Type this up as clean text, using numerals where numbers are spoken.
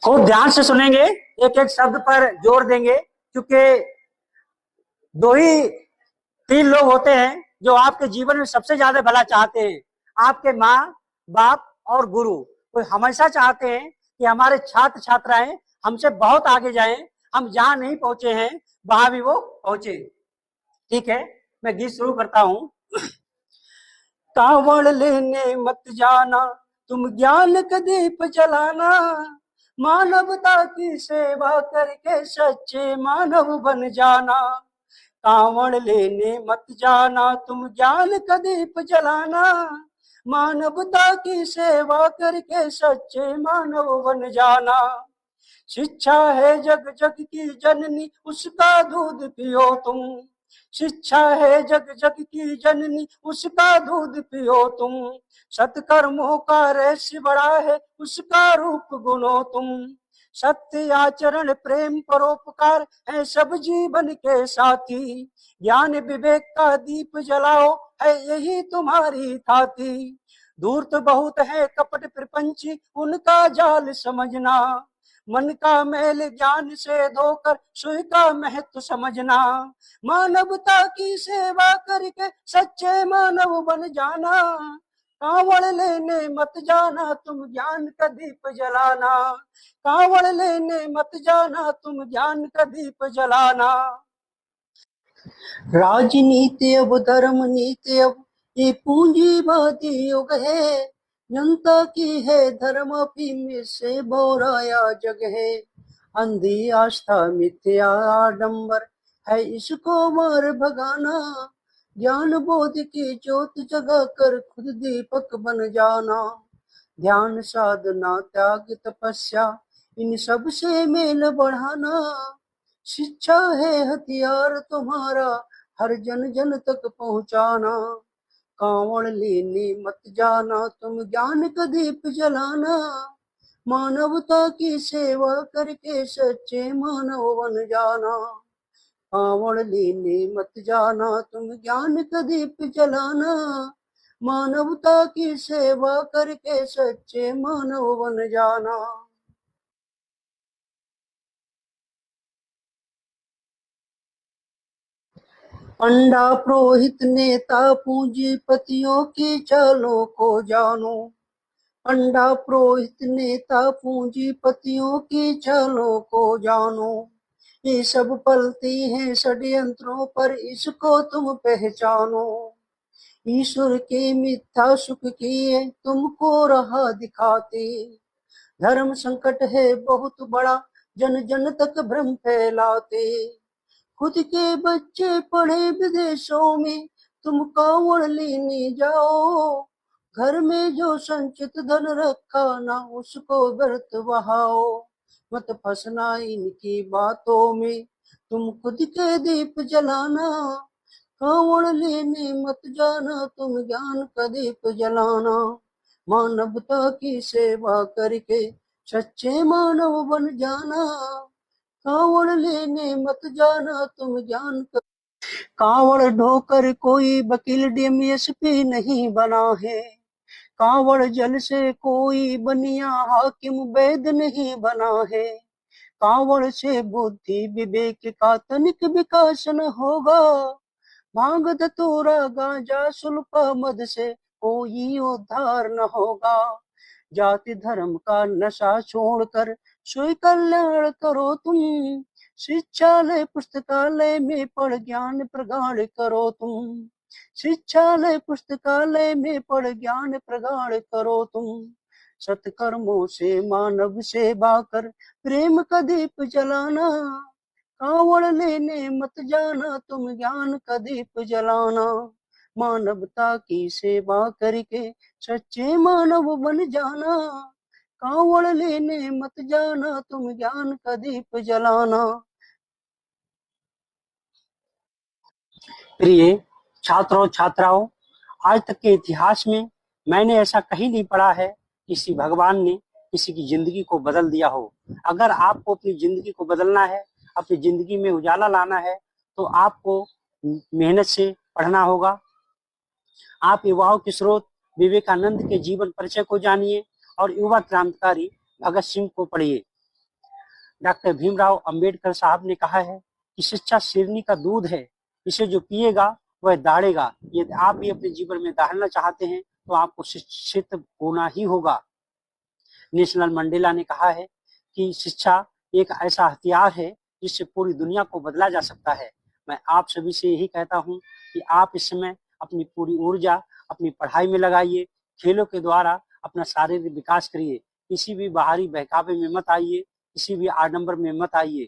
खूब ध्यान से सुनेंगे, एक एक शब्द पर जोर देंगे, क्योंकि दो ही तीन लोग होते हैं जो आपके जीवन में सबसे ज्यादा भला चाहते हैं, आपके माँ बाप और गुरु। वो हमेशा चाहते हैं कि हमारे छात्र छात्राएं हमसे बहुत आगे जाएं, हम जहां नहीं पहुंचे हैं वहां भी वो पहुंचे। ठीक है, मैं गीत शुरू करता हूँ। कावड़ लेने मत जाना, तुम ज्ञान का दीप जलाना, मानवता की सेवा करके सच्चे मानव बन जाना। कावड़ लेने मत जाना, तुम ज्ञान का दीप जलाना, मानवता की सेवा करके सच्चे मानव बन जाना। शिक्षा है जग जग की जननी, उसका दूध पियो तुम। शिक्षा है जग जग की जननी, उसका दूध पियो तुम। सत्कर्मों का रहस्य बड़ा है, उसका रूप गुनो तुम। सत्य आचरण प्रेम परोपकार है सब जीवन के साथी। ज्ञान विवेक का दीप जलाओ, है यही तुम्हारी थाती। धूर्त बहुत है कपट प्रपंची, उनका जाल समझना। मन का मैल ज्ञान से धोकर सुई का महत्व समझना। मानवता की सेवा करके सच्चे मानव बन जाना। कावड़ लेने मत जाना, तुम ज्ञान का दीप जलाना। कावड़ लेने मत जाना, तुम ज्ञान का दीप जलाना। राजनीति अब धर्म नीति अब ये पूंजीवादी युग है। जनता की है धर्म अफीम से बोराया जग है। अंधी आस्था मिथ्या आडंबर है, इसको मार भगाना। ज्ञान बोध की ज्योत जगा कर खुद दीपक बन जाना। ध्यान साधना त्याग तपस्या इन सब से मेल बढ़ाना। शिक्षा है हथियार तुम्हारा, हर जन जन तक पहुंचाना। कावड़ लेने मत जाना, तुम ज्ञान का दीप जलाना। मानवता की सेवा करके सच्चे मानव बन जाना। कावड़ लेने मत जाना, तुम ज्ञान का दीप जलाना। मानवता की सेवा करके सच्चे मानव बन जाना। पंडा पुरोहित नेता पूंजीपतियों की चालों को जानो। पंडा पुरोहित नेता पूंजीपतियों की चालों को जानो। ये सब पलती हैं षड्यंत्रों पर, इसको तुम पहचानो। ईश्वर के मिथ्या सुख की तुमको राह दिखाते। धर्म संकट है बहुत बड़ा, जन जन तक भ्रम फैलाते। खुद के बच्चे पढ़े विदेशों में, तुम कावड़ लेने जाओ। घर में जो संचित धन रखा ना, उसको व्यर्थ बहाओ। मत फंसना इनकी बातों में, तुम खुद के दीप जलाना। कावड़ लेने मत जाना, तुम ज्ञान का दीप जलाना। मानवता की सेवा करके सच्चे मानव बन जाना। कावड़ लेने मत जाना, तुम ज्ञान का। कावड़ ढोकर कोई वकील डीएमएसपी नहीं बना है। कावड़ जल से कोई बनिया हाकिम वैद नहीं बना है। कावड़ से बुद्धि विवेक का तनिक विकास न होगा। भांग धतूरा गांजा सुल्फा मद से कोई उद्धार न होगा। जाति धर्म का नशा छोड़कर स्वयं कल्याण करो तुम। शिक्षालय पुस्तकालय में पढ़ ज्ञान प्रगाढ़ करो तुम। शिक्षालय पुस्तकालय में पढ़ ज्ञान प्रगाढ़ करो तुम। सत्कर्मों से मानव सेवा कर प्रेम का दीप जलाना। कावड़ लेने मत जाना, तुम ज्ञान का दीप जलाना। मानवता की सेवा करके सच्चे मानव बन जाना। कावड़ लेने मत जाना, तुम ज्ञान का दीप जलाना। प्रिय छात्रों छात्राओं, आज तक के इतिहास में मैंने ऐसा कहीं नहीं पढ़ा है किसी भगवान ने किसी की जिंदगी को बदल दिया हो। अगर आपको अपनी जिंदगी को बदलना है, अपनी जिंदगी में उजाला लाना है, तो आपको मेहनत से पढ़ना होगा। आप युवाओं के स्रोत विवेकानंद के जीवन परिचय को जानिए और युवा क्रांतिकारी भगत सिंह को पढ़िए। डॉक्टर भीमराव अंबेडकर साहब ने कहा है कि शिक्षा शेरनी का दूध है, इसे जो पिएगा वह दाढ़ेगा। यदि आप भी अपने जीवन में दहाड़ना चाहते हैं तो आपको शिक्षित होना ही होगा। नेशनल मंडेला ने कहा है कि शिक्षा एक ऐसा हथियार है जिससे पूरी दुनिया को बदला जा सकता है। मैं आप सभी से यही कहता हूँ कि आप इस समय अपनी पूरी ऊर्जा अपनी पढ़ाई में लगाइए, खेलों के द्वारा अपना शारीरिक विकास करिए, किसी भी बाहरी बहकावे में मत आइए, किसी भी आडंबर में मत आइए।